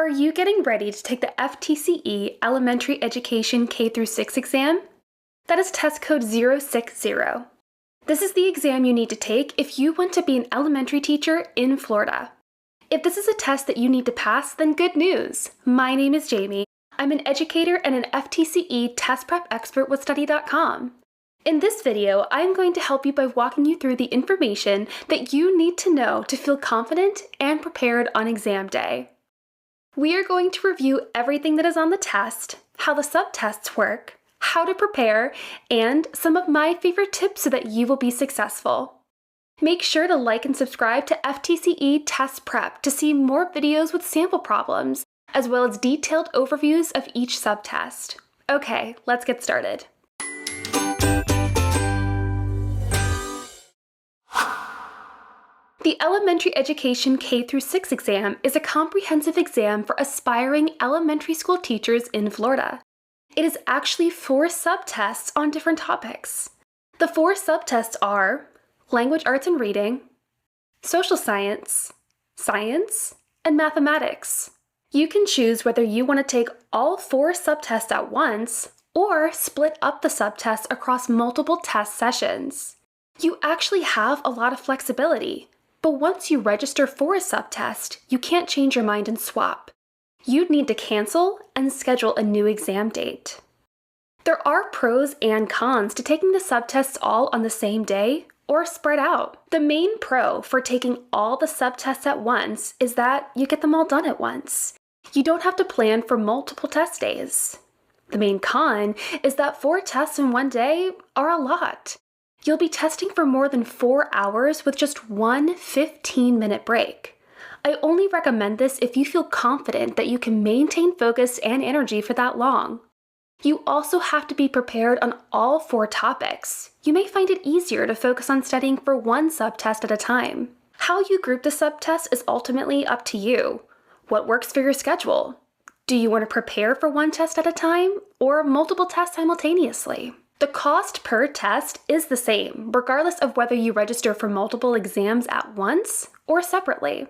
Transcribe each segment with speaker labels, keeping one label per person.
Speaker 1: Are you getting ready to take the FTCE Elementary Education K-6 exam? That is test code 060. This is the exam you need to take if you want to be an elementary teacher in Florida. If this is a test that you need to pass, then good news. My name is Jamie. I'm an educator and an FTCE test prep expert with Study.com. In this video, I'm going to help you by walking you through the information that you need to know to feel confident and prepared on exam day. We are going to review everything that is on the test, how the subtests work, how to prepare, and some of my favorite tips so that you will be successful. Make sure to like and subscribe to FTCE Test Prep to see more videos with sample problems, as well as detailed overviews of each subtest. Okay, let's get started. The Elementary Education K-6 exam is a comprehensive exam for aspiring elementary school teachers in Florida. It is actually 4 subtests on different topics. The 4 subtests are language arts and reading, social science, science, and mathematics. You can choose whether you want to take all 4 subtests at once or split up the subtests across multiple test sessions. You actually have a lot of flexibility. But once you register for a subtest, you can't change your mind and swap. You'd need to cancel and schedule a new exam date. There are pros and cons to taking the subtests all on the same day or spread out. The main pro for taking all the subtests at once is that you get them all done at once. You don't have to plan for multiple test days. The main con is that 4 tests in one day are a lot. You'll be testing for more than 4 hours with just one 15-minute break. I only recommend this if you feel confident that you can maintain focus and energy for that long. You also have to be prepared on all 4 topics. You may find it easier to focus on studying for one subtest at a time. How you group the subtests is ultimately up to you. What works for your schedule? Do you want to prepare for one test at a time or multiple tests simultaneously? The cost per test is the same, regardless of whether you register for multiple exams at once or separately.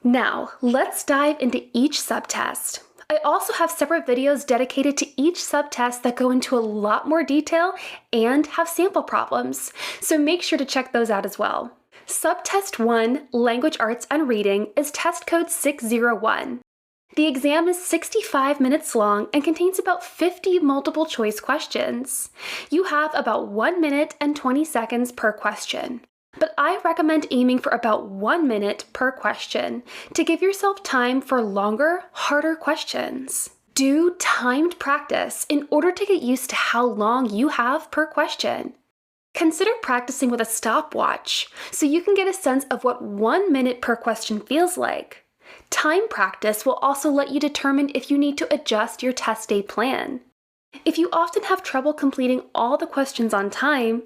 Speaker 1: Now, let's dive into each subtest. I also have separate videos dedicated to each subtest that go into a lot more detail and have sample problems, so make sure to check those out as well. Subtest 1, Language Arts and Reading, is test code 601. The exam is 65 minutes long and contains about 50 multiple choice questions. You have about 1 minute and 20 seconds per question, but I recommend aiming for about 1 minute per question to give yourself time for longer, harder questions. Do timed practice in order to get used to how long you have per question. Consider practicing with a stopwatch so you can get a sense of what 1 minute per question feels like. Time practice will also let you determine if you need to adjust your test day plan. If you often have trouble completing all the questions on time,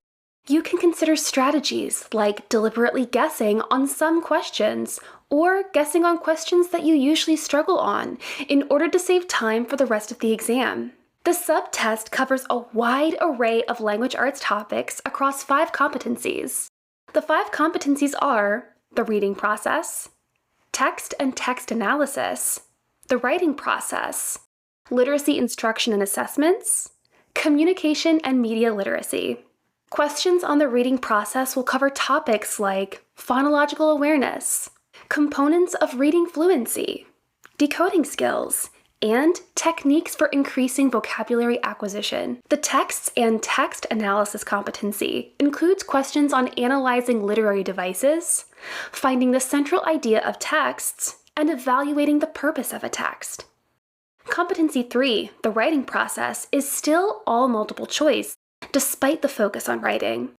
Speaker 1: you can consider strategies like deliberately guessing on some questions or guessing on questions that you usually struggle on in order to save time for the rest of the exam. The subtest covers a wide array of language arts topics across 5 competencies. The 5 competencies are the reading process, text and text analysis, the writing process, literacy instruction and assessments, communication and media literacy. Questions on the reading process will cover topics like phonological awareness, components of reading fluency, decoding skills, and techniques for increasing vocabulary acquisition. The texts and text analysis competency includes questions on analyzing literary devices, finding the central idea of texts, and evaluating the purpose of a text. Competency 3, the writing process, is still all multiple choice, despite the focus on writing.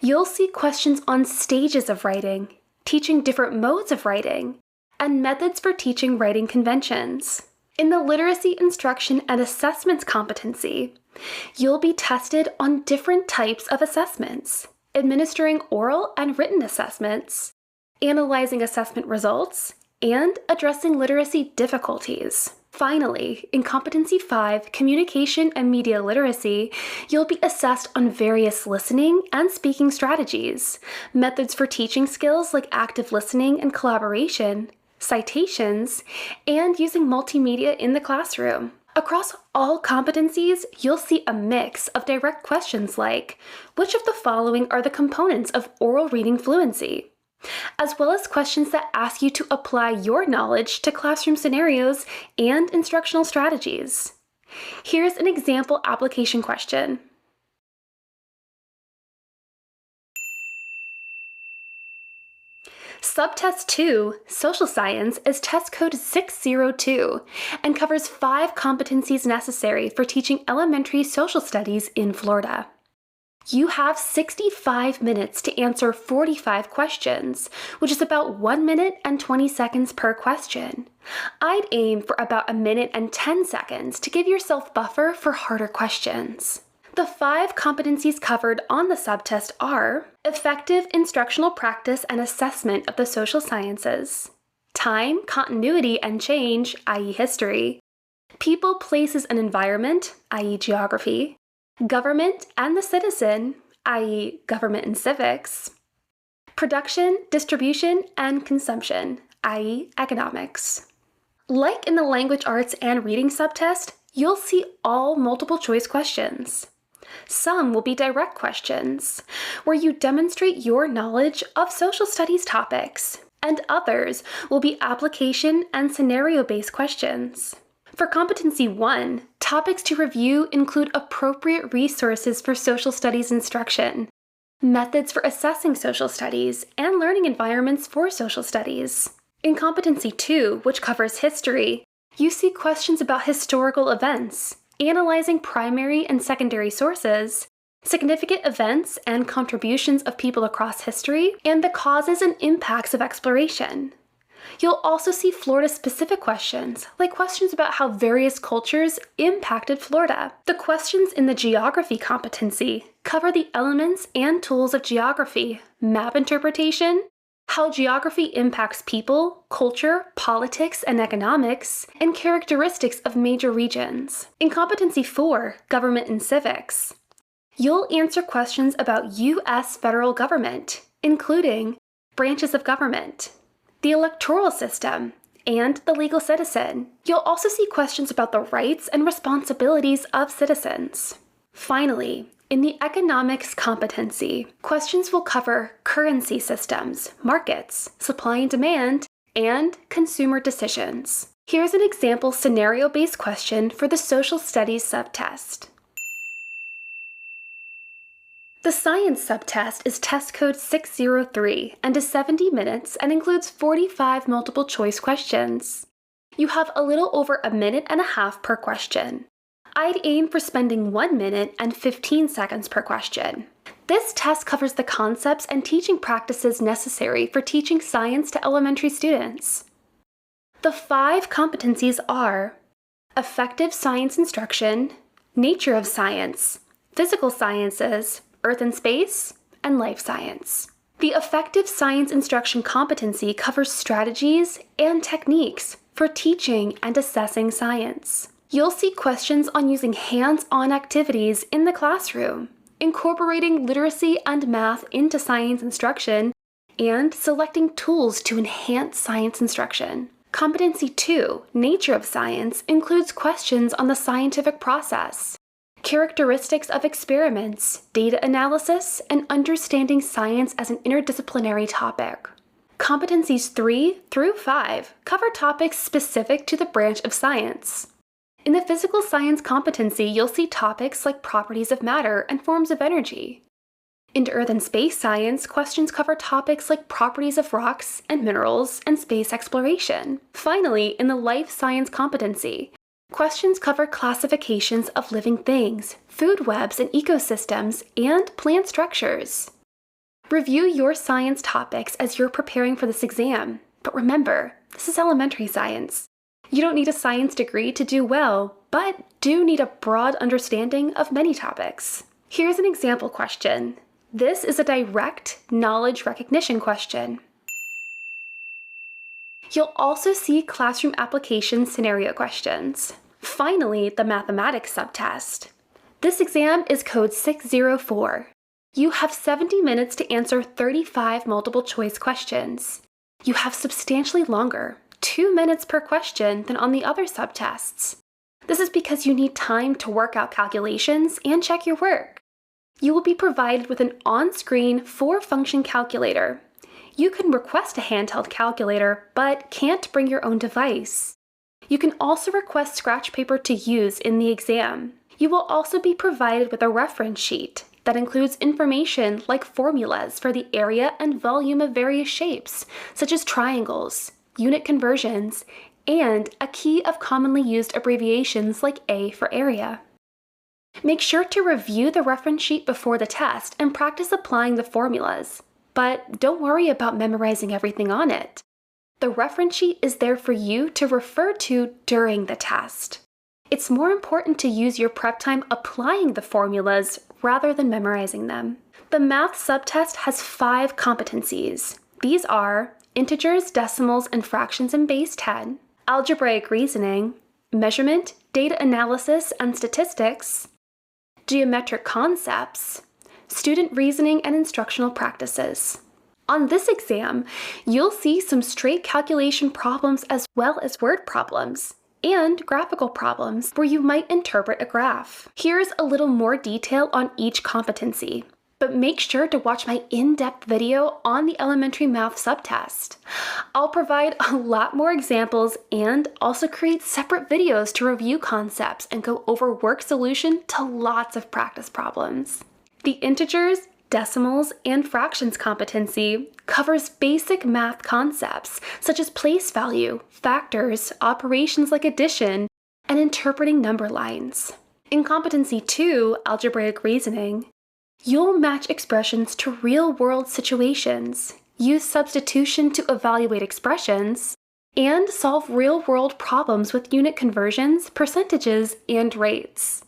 Speaker 1: You'll see questions on stages of writing, teaching different modes of writing, and methods for teaching writing conventions. In the literacy instruction and assessments competency, you'll be tested on different types of assessments, administering oral and written assessments, analyzing assessment results, and addressing literacy difficulties. Finally, in Competency 5, Communication and Media Literacy, you'll be assessed on various listening and speaking strategies, methods for teaching skills like active listening and collaboration, citations, and using multimedia in the classroom. Across all competencies, you'll see a mix of direct questions like, which of the following are the components of oral reading fluency? As well as questions that ask you to apply your knowledge to classroom scenarios and instructional strategies. Here's an example application question. Subtest 2, Social Science, is test code 602 and covers 5 competencies necessary for teaching elementary social studies in Florida. You have 65 minutes to answer 45 questions, which is about 1 minute and 20 seconds per question. I'd aim for about 1 minute and 10 seconds to give yourself buffer for harder questions. The 5 competencies covered on the subtest are effective instructional practice and assessment of the social sciences, time, continuity, and change, i.e. history, people, places, and environment, i.e. geography, government and the citizen, i.e. government and civics, production, distribution, and consumption, i.e. economics. Like in the language arts and reading subtest, you'll see all multiple choice questions. Some will be direct questions, where you demonstrate your knowledge of social studies topics, and others will be application and scenario-based questions. For Competency 1, topics to review include appropriate resources for social studies instruction, methods for assessing social studies, and learning environments for social studies. In Competency 2, which covers history, you see questions about historical events, analyzing primary and secondary sources, significant events and contributions of people across history, and the causes and impacts of exploration. You'll also see Florida-specific questions, like questions about how various cultures impacted Florida. The questions in the geography competency cover the elements and tools of geography, map interpretation, how geography impacts people, culture, politics, and economics, and characteristics of major regions. In Competency 4, Government and Civics, you'll answer questions about U.S. federal government, including branches of government, the electoral system, and the legal citizen. You'll also see questions about the rights and responsibilities of citizens. Finally, in the economics competency, questions will cover currency systems, markets, supply and demand, and consumer decisions. Here's an example scenario-based question for the social studies subtest. The science subtest is test code 603 and is 70 minutes and includes 45 multiple choice questions. You have a little over 1.5 minutes per question. I'd aim for spending 1 minute and 15 seconds per question. This test covers the concepts and teaching practices necessary for teaching science to elementary students. The 5 competencies are effective science instruction, nature of science, physical sciences, earth and space, and life science. The effective science instruction competency covers strategies and techniques for teaching and assessing science. You'll see questions on using hands-on activities in the classroom, incorporating literacy and math into science instruction, and selecting tools to enhance science instruction. Competency 2, Nature of Science, includes questions on the scientific process, characteristics of experiments, data analysis, and understanding science as an interdisciplinary topic. Competencies 3 through 5 cover topics specific to the branch of science. In the physical science competency, you'll see topics like properties of matter and forms of energy. In earth and space science, questions cover topics like properties of rocks and minerals and space exploration. Finally, in the life science competency, questions cover classifications of living things, food webs and ecosystems, and plant structures. Review your science topics as you're preparing for this exam. But remember, this is elementary science. You don't need a science degree to do well, but do need a broad understanding of many topics. Here's an example question. This is a direct knowledge recognition question. You'll also see classroom application scenario questions. Finally, the mathematics subtest. This exam is code 604. You have 70 minutes to answer 35 multiple choice questions. You have substantially longer, 2 minutes per question than on the other subtests. This is because you need time to work out calculations and check your work. You will be provided with an on-screen 4-function calculator. You can request a handheld calculator, but can't bring your own device. You can also request scratch paper to use in the exam. You will also be provided with a reference sheet that includes information like formulas for the area and volume of various shapes, such as triangles, unit conversions, and a key of commonly used abbreviations like A for area. Make sure to review the reference sheet before the test and practice applying the formulas, but don't worry about memorizing everything on it. The reference sheet is there for you to refer to during the test. It's more important to use your prep time applying the formulas rather than memorizing them. The math subtest has 5 competencies. These are integers, decimals, and fractions in base 10, algebraic reasoning, measurement, data analysis and statistics, geometric concepts, student reasoning and instructional practices. On this exam, you'll see some straight calculation problems as well as word problems and graphical problems where you might interpret a graph. Here's a little more detail on each competency, but make sure to watch my in-depth video on the elementary math subtest. I'll provide a lot more examples and also create separate videos to review concepts and go over work solution to lots of practice problems. The integers, decimals, and fractions competency covers basic math concepts such as place value, factors, operations like addition, and interpreting number lines. In competency 2, algebraic reasoning, you'll match expressions to real-world situations, use substitution to evaluate expressions, and solve real-world problems with unit conversions, percentages, and rates.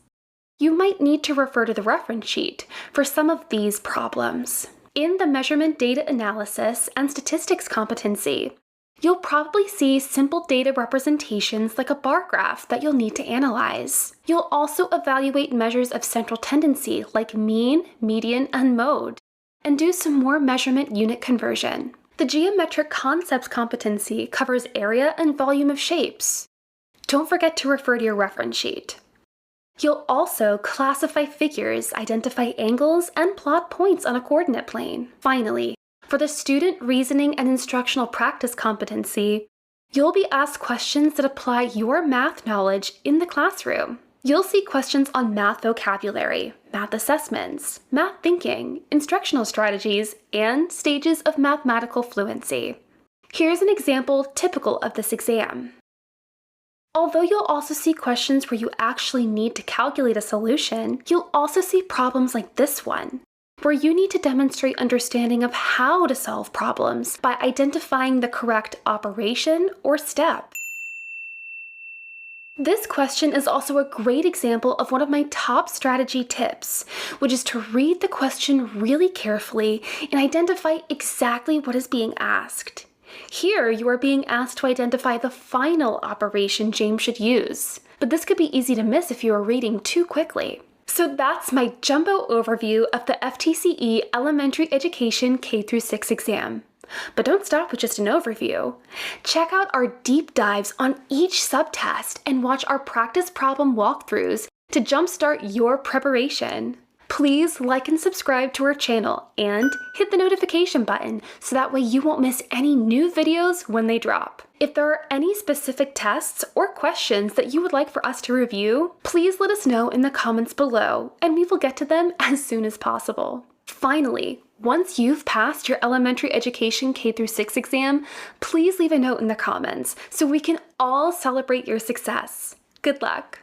Speaker 1: You might need to refer to the reference sheet for some of these problems. In the measurement data analysis and statistics competency, you'll probably see simple data representations like a bar graph that you'll need to analyze. You'll also evaluate measures of central tendency like mean, median, and mode, and do some more measurement unit conversion. The geometric concepts competency covers area and volume of shapes. Don't forget to refer to your reference sheet. You'll also classify figures, identify angles, and plot points on a coordinate plane. Finally, for the student reasoning and instructional practice competency, you'll be asked questions that apply your math knowledge in the classroom. You'll see questions on math vocabulary, math assessments, math thinking, instructional strategies, and stages of mathematical fluency. Here's an example typical of this exam. Although you'll also see questions where you actually need to calculate a solution, you'll also see problems like this one, where you need to demonstrate understanding of how to solve problems by identifying the correct operation or step. This question is also a great example of one of my top strategy tips, which is to read the question really carefully and identify exactly what is being asked. Here, you are being asked to identify the final operation James should use, but this could be easy to miss if you are reading too quickly. So that's my jumbo overview of the FTCE Elementary Education K-6 exam. But don't stop with just an overview. Check out our deep dives on each subtest and watch our practice problem walkthroughs to jumpstart your preparation. Please like and subscribe to our channel and hit the notification button so that way you won't miss any new videos when they drop. If there are any specific tests or questions that you would like for us to review, please let us know in the comments below and we will get to them as soon as possible. Finally, once you've passed your elementary education K-6 exam, please leave a note in the comments so we can all celebrate your success. Good luck!